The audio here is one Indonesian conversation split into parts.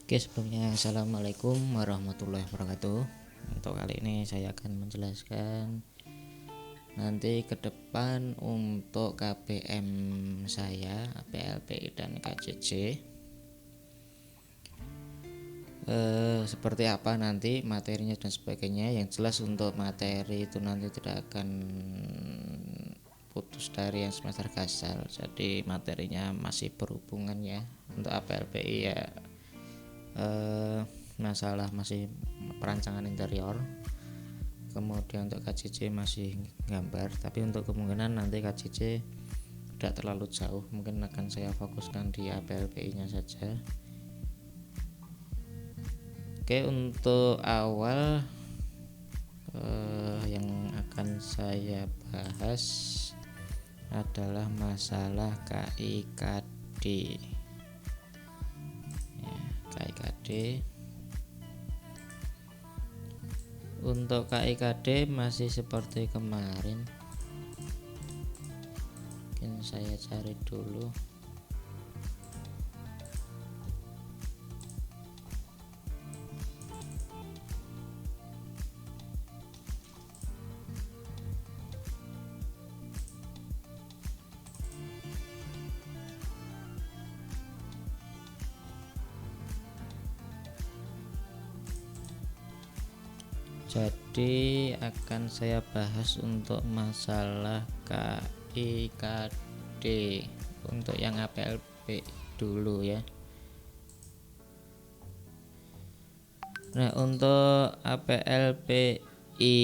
Oke, sebelumnya assalamualaikum warahmatullahi wabarakatuh. Untuk kali ini saya akan menjelaskan nanti ke depan untuk KBM saya, PLPI dan KCC. Seperti apa nanti materinya dan sebagainya. Yang jelas untuk materi itu nanti tidak akan putus dari yang semester gasal. Jadi materinya masih berhubungan ya. Untuk APLPI ya masalah masih perancangan interior, kemudian untuk KCC masih gambar, tapi untuk kemungkinan nanti KCC tidak terlalu jauh, mungkin akan saya fokuskan di APLPI nya saja. Oke, untuk awal yang akan saya bahas adalah masalah KIKD. KIKD. Untuk KIKD masih seperti kemarin. Mungkin saya cari dulu. Jadi akan saya bahas untuk masalah KIKD untuk yang APLP dulu ya. Nah, untuk APLPI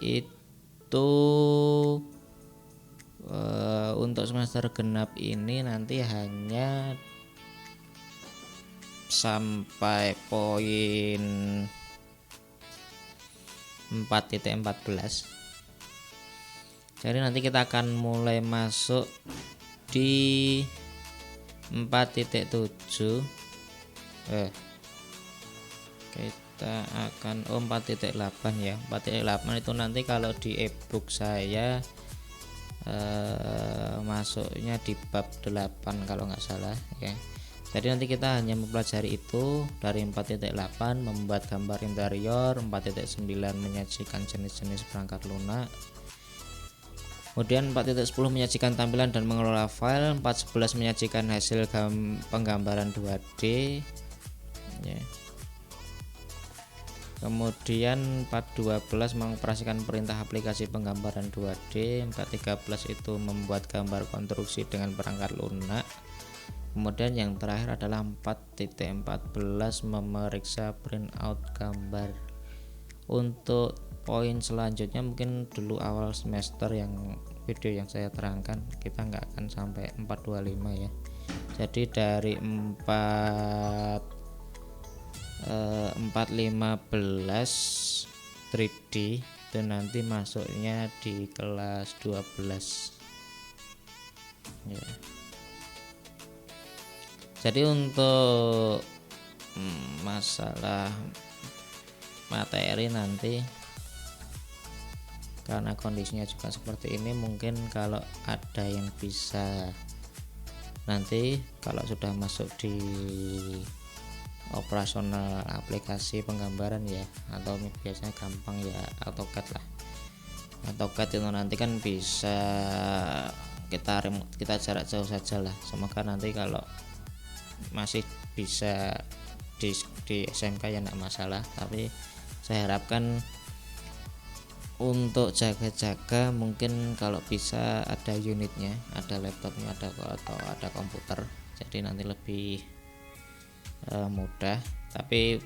itu untuk semester genap ini nanti hanya sampai poin 4.14. Jadi nanti kita akan mulai masuk di 4.7. Kita akan 4.8 ya. 4.8 itu nanti kalau di ebook saya masuknya di bab 8 kalau nggak salah ya. Jadi nanti kita hanya mempelajari itu dari 4.8 membuat gambar interior, 4.9 menyajikan jenis-jenis perangkat lunak, kemudian 4.10 menyajikan tampilan dan mengelola file, 4.11 menyajikan hasil penggambaran 2D ya. Kemudian 4.12 mengoperasikan perintah aplikasi penggambaran 2D, 4.13 itu membuat gambar konstruksi dengan perangkat lunak. Kemudian yang terakhir adalah 4.14 memeriksa printout gambar. Untuk poin selanjutnya mungkin dulu awal semester yang video yang saya terangkan kita nggak akan sampai 425 ya. Jadi dari 415 3D itu nanti masuknya di kelas 12 ya. Jadi untuk masalah materi nanti karena kondisinya juga seperti ini, mungkin kalau ada yang bisa nanti kalau sudah masuk di operasional aplikasi penggambaran ya, atau biasanya gampang ya AutoCAD lah. AutoCAD itu nanti kan bisa kita remote, kita jarak jauh saja lah. Semoga nanti kalau masih bisa di SMK ya enggak masalah, tapi saya harapkan untuk jaga-jaga mungkin kalau bisa ada unitnya, ada laptopnya, ada atau ada komputer, jadi nanti lebih mudah. Tapi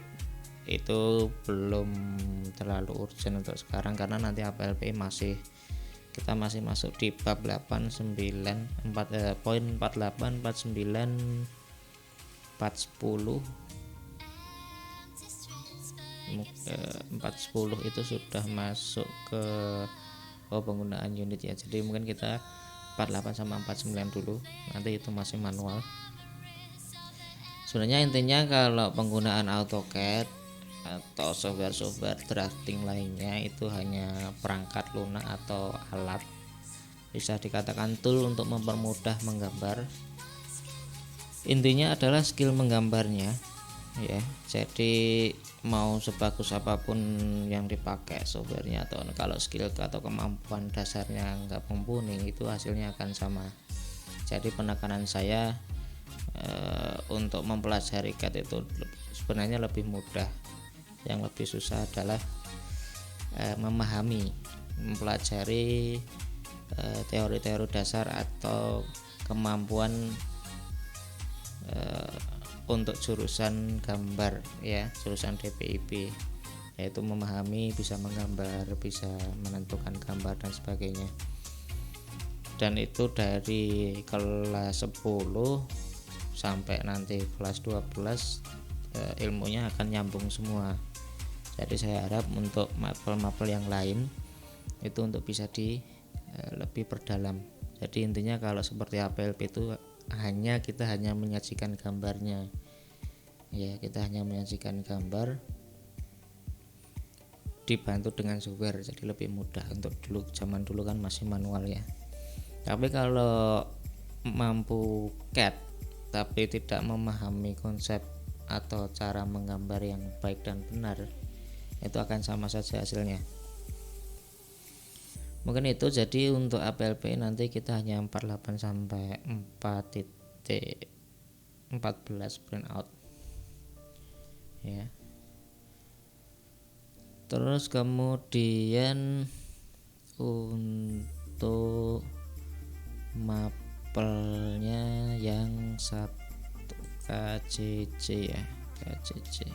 itu belum terlalu urgent untuk sekarang karena nanti APLPI kita masih masuk di bab 8, 9, poin 48, 49, 410 itu sudah masuk ke penggunaan unit ya. Jadi mungkin kita 48 sama 49 dulu, nanti itu masih manual. Sebenarnya intinya kalau penggunaan AutoCAD atau software drafting lainnya itu hanya perangkat lunak atau alat, bisa dikatakan tool untuk mempermudah menggambar. Intinya adalah skill menggambarnya. ya. Jadi mau sebagus apapun yang dipakai softwarenya, atau kalau skill atau kemampuan dasarnya nggak mumpuni, itu hasilnya akan sama. Jadi penekanan saya untuk mempelajari CAD itu sebenarnya lebih mudah. Yang lebih susah adalah mempelajari teori-teori dasar atau kemampuan untuk jurusan gambar, ya, jurusan DPIP, yaitu memahami, bisa menggambar, bisa menentukan gambar dan sebagainya. Dan itu dari kelas 10 sampai nanti kelas 12 ilmunya akan nyambung semua. Jadi saya harap untuk mapel-mapel yang lain itu untuk bisa lebih perdalam. Jadi intinya kalau seperti APLP itu kita hanya menyajikan gambarnya, ya, kita hanya menyajikan gambar dibantu dengan software, jadi lebih mudah. Untuk zaman dulu kan masih manual ya. Tapi kalau mampu CAD tapi tidak memahami konsep atau cara menggambar yang baik dan benar, itu akan sama saja hasilnya. Mungkin itu. Jadi untuk APLP nanti kita hanya 48 sampai 4.14 printout, ya. Terus kemudian untuk mapelnya yang 1 KCC, ya, KCC.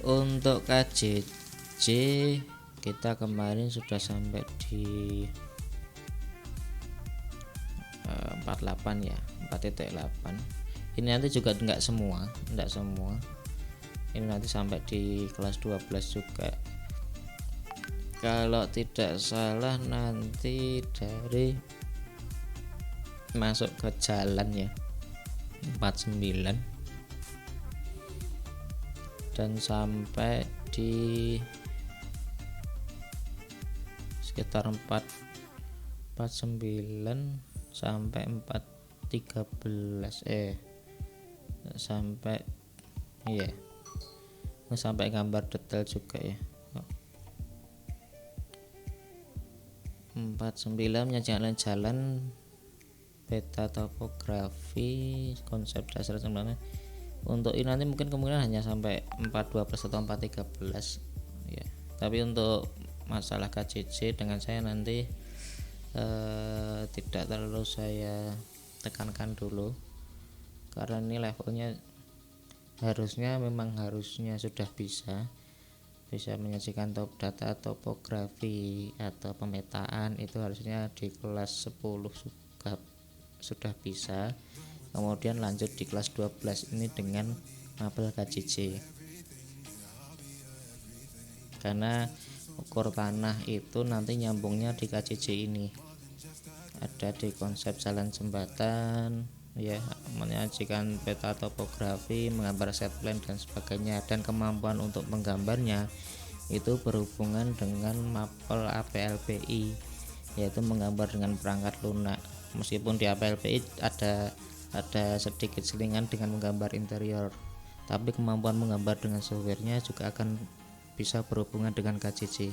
Untuk KCC kita kemarin sudah sampai di 48 ya, 4.8. Ini nanti juga enggak semua. Ini nanti sampai di kelas 12 juga. Kalau tidak salah nanti dari masuk ke jalan ya 49 dan sampai di sekitar 449 sampai 413 sampai, iya, sampai gambar detail juga ya. 49 jalan-jalan, peta topografi, konsep dasar sebenarnya. Untuk ini nanti mungkin kemungkinan hanya sampai 412 atau 413 ya. Tapi untuk masalah KCC dengan saya nanti tidak terlalu saya tekankan dulu, karena ini levelnya harusnya sudah bisa menyajikan top data topografi atau pemetaan. Itu harusnya di kelas 10 sudah bisa. Kemudian lanjut di kelas 12 ini dengan mapel KCC, karena ukur tanah itu nanti nyambungnya di KCC ini. Ada di konsep jalan jembatan, ya, menyajikan peta topografi, menggambar set plan dan sebagainya. Dan kemampuan untuk menggambarnya itu berhubungan dengan mapel APLPI, yaitu menggambar dengan perangkat lunak. Meskipun di APLPI ada sedikit selingan dengan menggambar interior, tapi kemampuan menggambar dengan softwarenya juga akan bisa berhubungan dengan KCC.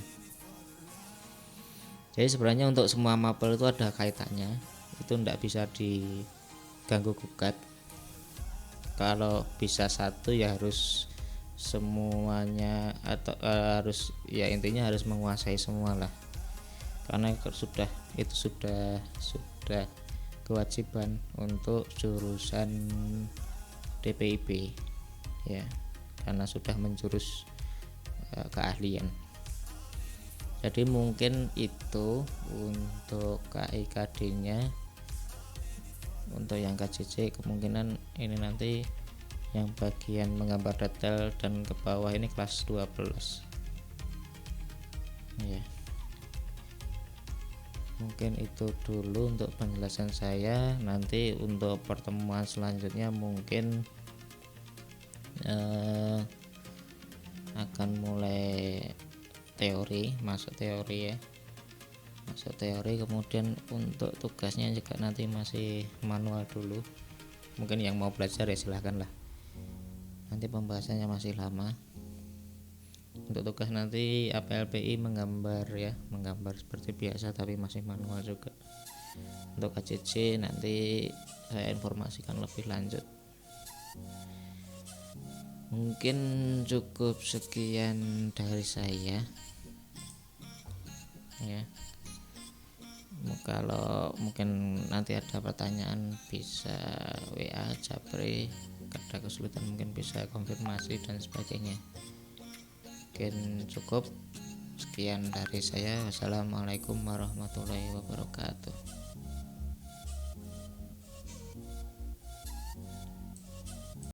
Jadi sebenarnya untuk semua mapel itu ada kaitannya, itu tidak bisa diganggu gugat. Kalau bisa satu ya harus semuanya, atau harus, ya, intinya harus menguasai semua lah, karena itu sudah kewajiban untuk jurusan DPIP ya, karena sudah menjurus keahlian. Jadi mungkin itu untuk KIKD nya. Untuk yang KCC kemungkinan ini nanti yang bagian menggambar detail dan ke bawah ini kelas 12 ya. Mungkin itu dulu untuk penjelasan saya. Nanti untuk pertemuan selanjutnya mungkin akan mulai masuk teori ya, teori. Kemudian untuk tugasnya juga nanti masih manual dulu, mungkin yang mau belajar ya silahkan lah, nanti pembahasannya masih lama. Untuk tugas nanti APLPI menggambar ya, menggambar seperti biasa tapi masih manual juga. Untuk KCC nanti saya informasikan lebih lanjut. Mungkin cukup sekian dari saya ya. Kalau mungkin nanti ada pertanyaan bisa WA Japri, ada kesulitan mungkin bisa konfirmasi dan sebagainya. Mungkin cukup sekian dari saya. Wassalamualaikum warahmatullahi wabarakatuh.